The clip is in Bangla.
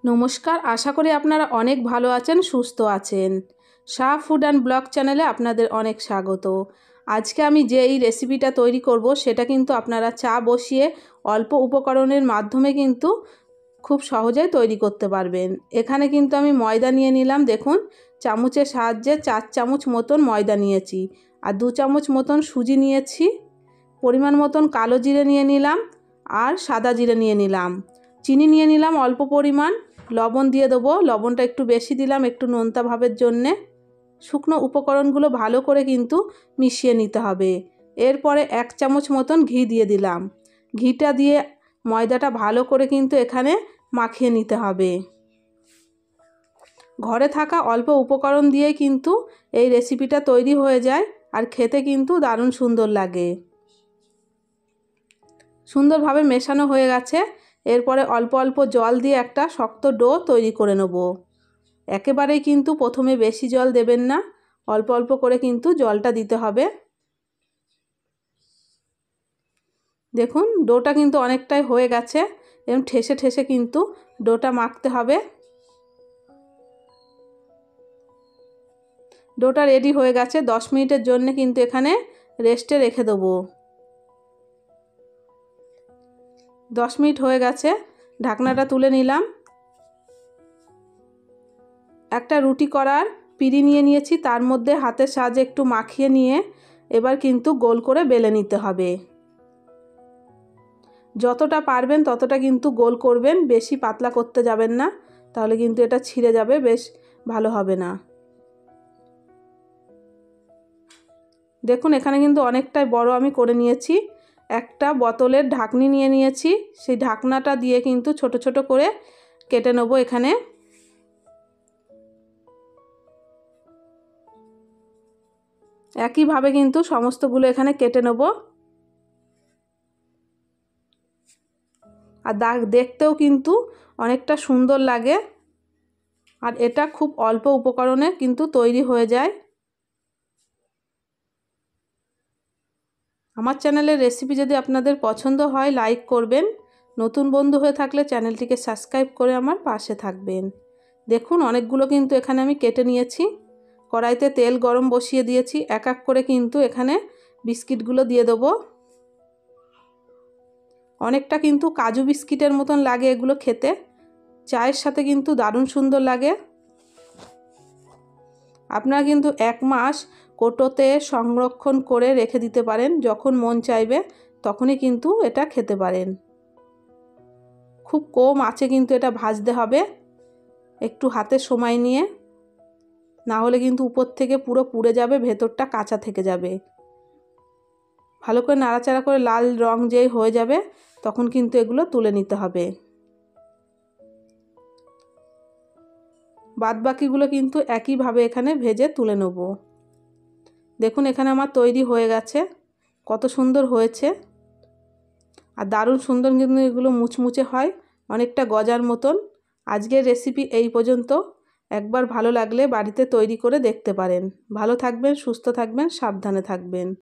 নমস্কার, আশা করি আপনারা অনেক ভালো আছেন, সুস্থ আছেন। শাহ ফুড অ্যান্ড ব্লগ চ্যানেলে আপনাদের অনেক স্বাগত। আজকে আমি যে এই রেসিপিটা তৈরি করব সেটা কিন্তু আপনারা চা বসিয়ে অল্প উপকরণের মাধ্যমে কিন্তু খুব সহজেই তৈরি করতে পারবেন। এখানে কিন্তু আমি ময়দা নিয়ে নিলাম, দেখুন চামচের সাহায্যে 4 চামচ মতন ময়দা নিয়েছি, আর 2 চামচ মতন সুজি নিয়েছি, পরিমাণ মতন কালো জিরে নিয়ে নিলাম, আর সাদা জিরে নিয়ে নিলাম, চিনি নিয়ে নিলাম অল্প পরিমাণ, লবণ দিয়ে দেবো, লবণটা একটু বেশি দিলাম একটু নোনতা ভাবের জন্যে। শুকনো উপকরণগুলো ভালো করে কিন্তু মিশিয়ে নিতে হবে। এরপরে 1 চামচ মতন ঘি দিয়ে দিলাম। ঘিটা দিয়ে ময়দাটা ভালো করে কিন্তু এখানে মাখিয়ে নিতে হবে। ঘরে থাকা অল্প উপকরণ দিয়ে কিন্তু এই রেসিপিটা তৈরি হয়ে যায়, আর খেতে কিন্তু দারুণ সুন্দর লাগে। সুন্দরভাবে মেশানো হয়ে গেছে। এরপরে অল্প অল্প জল দিয়ে একটা শক্ত ডো তৈরি করে নেব। একেবারেই কিন্তু প্রথমে বেশি জল দেবেন না, অল্প অল্প করে কিন্তু জলটা দিতে হবে। দেখুন ডোটা কিন্তু অনেকটাই হয়ে গেছে, এবং ঠেসে ঠেসে কিন্তু ডোটা মাখতে হবে। ডোটা রেডি হয়ে গেছে, 10 মিনিটের জন্য কিন্তু এখানে রেস্টে রেখে দেবো। 10 মিনিট হয়ে গেছে, ঢাকনাটা তুলে নিলাম। একটা রুটি করার পিঁড়ি নিয়ে নিয়েছি, তার মধ্যে হাতের সাহায্যে একটু মাখিয়ে নিয়ে এবার কিন্তু গোল করে বেলে নিতে হবে। যতটা পারবেন ততটা কিন্তু গোল করবেন, বেশি পাতলা করতে যাবেন না, তাহলে কিন্তু এটা ছিঁড়ে যাবে, বেশ ভালো হবে না। দেখুন এখানে কিন্তু অনেকটাই বড় আমি করে নিয়েছি। একটা বোতলের ঢাকনি নিয়ে নিয়েছি, সেই ঢাকনাটা দিয়ে কিন্তু ছোট ছোট করে কেটে নেব। এখানে একইভাবে কিন্তু সমস্তগুলো এখানে কেটে নেব। আর দেখতেও কিন্তু অনেকটা সুন্দর লাগে, আর এটা খুব অল্প উপকরণে কিন্তু তৈরি হয়ে যায়। আমার চ্যানেলের রেসিপি যদি আপনাদের পছন্দ হয় লাইক করবেন, নতুন বন্ধু হয়ে থাকলে চ্যানেলটিকে সাবস্ক্রাইব করে আমার পাশে থাকবেন। দেখুন অনেকগুলো কিন্তু এখানে আমি কেটে নিয়েছি। কড়াইতে তেল গরম বসিয়ে দিয়েছি, এক এক করে কিন্তু এখানে বিস্কিটগুলো দিয়ে দেবো। অনেকটা কিন্তু কাজু বিস্কিটের মতন লাগে এগুলো খেতে, চায়ের সাথে কিন্তু দারুণ সুন্দর লাগে। আপনারা কিন্তু 1 মাস কৌটোতে সংরক্ষণ করে রেখে দিতে পারেন, যখন মন চাইবে তখনই কিন্তু এটা খেতে পারেন। খুব কম আঁচে কিন্তু এটা ভাজতে হবে, একটু হাতে সময় নিয়ে, না হলে কিন্তু উপর থেকে পুরো পুড়ে যাবে, ভেতরটা কাঁচা থেকে যাবে। ভালো করে নাড়াচাড়া করে লাল রং যেই হয়ে যাবে তখন কিন্তু এগুলো তুলে নিতে হবে। বাদবাকিগুলো কিন্তু একইভাবে এখানে ভেজে তুলে নেব। দেখুন এখানে আমার তৈরি হয়ে গেছে, কত সুন্দর হয়েছে, আর দারুণ সুন্দর কিন্তু এগুলো মুচমুচে হয়, অনেকটা গজার মতন। আজকের রেসিপি এই পর্যন্ত। একবার ভালো লাগলে বাড়িতে তৈরি করে দেখতে পারেন। ভালো থাকবেন, সুস্থ থাকবেন, সাবধানে থাকবেন।